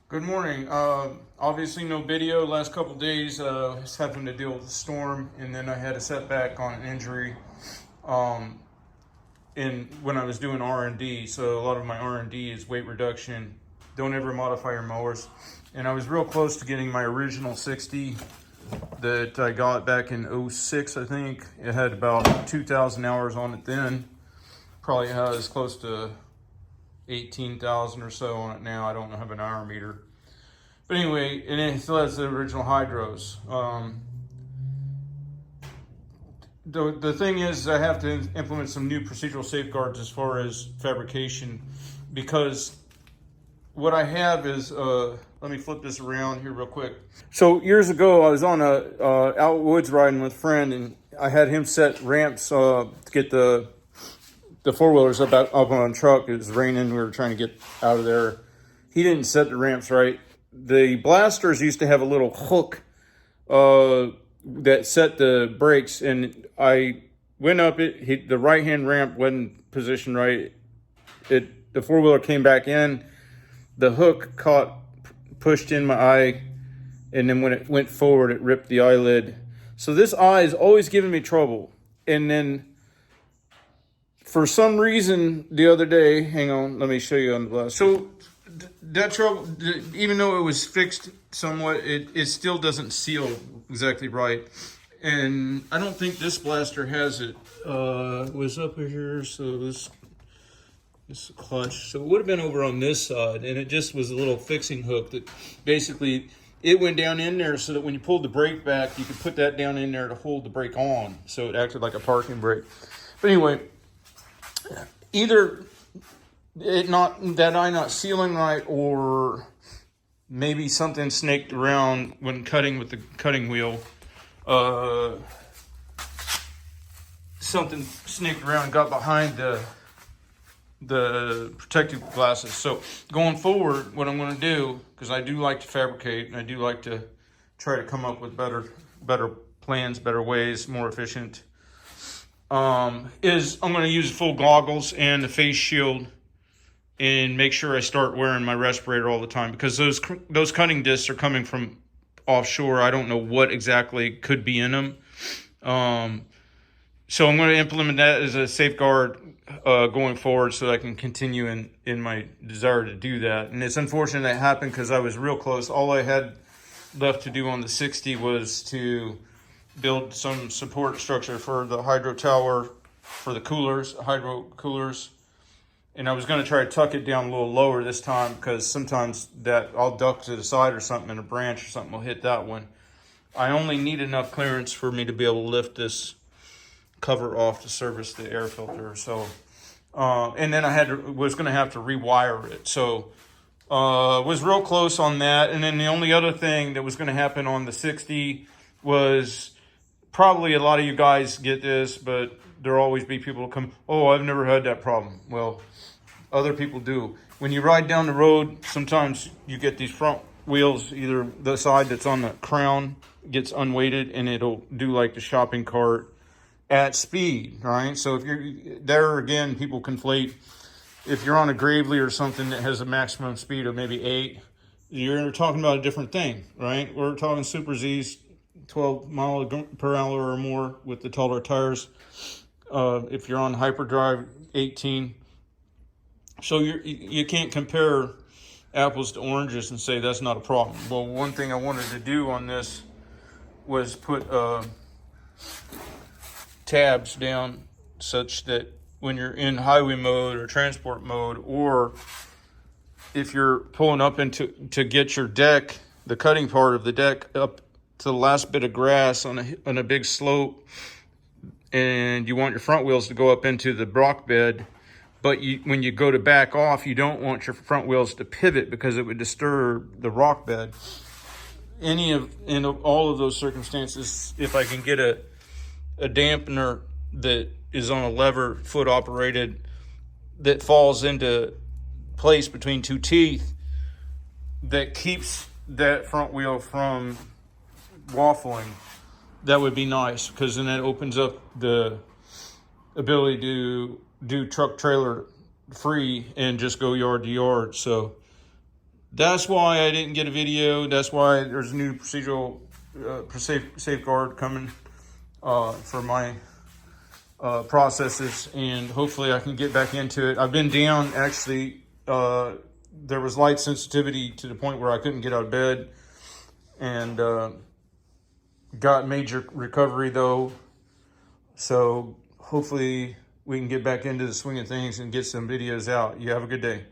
Good morning. Obviously no video last couple days. Just happened to deal with the storm, and then I had a setback on an injury um, in when I was doing R&D. So a lot of my R&D is weight reduction. Don't ever modify your mowers. And I was real close to getting my original 60 that I got back in '06, I think. It had about 2,000 hours on it then. Probably has close to 18,000 or so on it now. I don't have an hour meter. But anyway, and it still has the original hydros. The thing is, I have to implement some new procedural safeguards as far as fabrication, because what I have is, let me flip this around here real quick. So years ago, I was on out woods riding with a friend, and I had him set ramps to get the four-wheelers up on a truck. It was raining. We were trying to get out of there. He didn't set the ramps right. The blasters used to have a little hook that set the brakes, and I went up it. The right-hand ramp wasn't positioned right. The four-wheeler came back in. The hook pushed in my eye, and then when it went forward, it ripped the eyelid. So this eye is always giving me trouble. And then for some reason the other day, hang on, let me show you on the glass. So that trouble, even though it was fixed somewhat, it still doesn't seal exactly right. And I don't think this blaster has it. It was up here, so this clutch. So it would have been over on this side, and it just was a little fixing hook that basically it went down in there so that when you pulled the brake back, you could put that down in there to hold the brake on. So it acted like a parking brake. But anyway, either I not sealing right, or maybe something snaked around when cutting with the cutting wheel. Something snaked around and got behind the protective glasses. So going forward, what I'm going to do, because I do like to fabricate and I do like to try to come up with better plans, better ways, more efficient, is I'm going to use full goggles and the face shield, and make sure I start wearing my respirator all the time, because those cutting discs are coming from offshore. I don't know what exactly could be in them. So I'm going to implement that as a safeguard going forward, so that I can continue in my desire to do that. And it's unfortunate that happened, because I was real close. All I had left to do on the 60 was to build some support structure for the hydro tower, for the hydro coolers. And I was going to try to tuck it down a little lower this time, because sometimes that I'll duck to the side or something, and a branch or something will hit that one. I only need enough clearance for me to be able to lift this cover off to service the air filter. So, and then was going to have to rewire it. So, was real close on that. And then the only other thing that was going to happen on the 60 was, probably a lot of you guys get this, but there'll always be people who come, oh, I've never had that problem. Well, other people do. When you ride down the road, sometimes you get these front wheels, either the side that's on the crown gets unweighted, and it'll do like the shopping cart at speed, right? So if you're there, again, people conflate. If you're on a Gravely or something that has a maximum speed of maybe 8, you're talking about a different thing, right? We're talking Super Z's, 12 mile per hour or more with the taller tires. If you're on hyperdrive, 18. So you can't compare apples to oranges and say that's not a problem. Well, one thing I wanted to do on this was put tabs down, such that when you're in highway mode or transport mode, or if you're pulling up to get your deck, the cutting part of the deck, up to the last bit of grass on a big slope, and you want your front wheels to go up into the rock bed, but when you go to back off, you don't want your front wheels to pivot, because it would disturb the rock bed. In all of those circumstances, if I can get a dampener that is on a lever, foot operated, that falls into place between two teeth, that keeps that front wheel from waffling, that would be nice, because then that opens up the ability to do truck trailer free and just go yard to yard. So that's why I didn't get a video. That's why there's a new procedural safeguard coming for my processes, and hopefully I can get back into it. I've been down, actually. There was light sensitivity to the point where I couldn't get out of bed, and got major recovery though. So hopefully we can get back into the swing of things and get some videos out. You have a good day.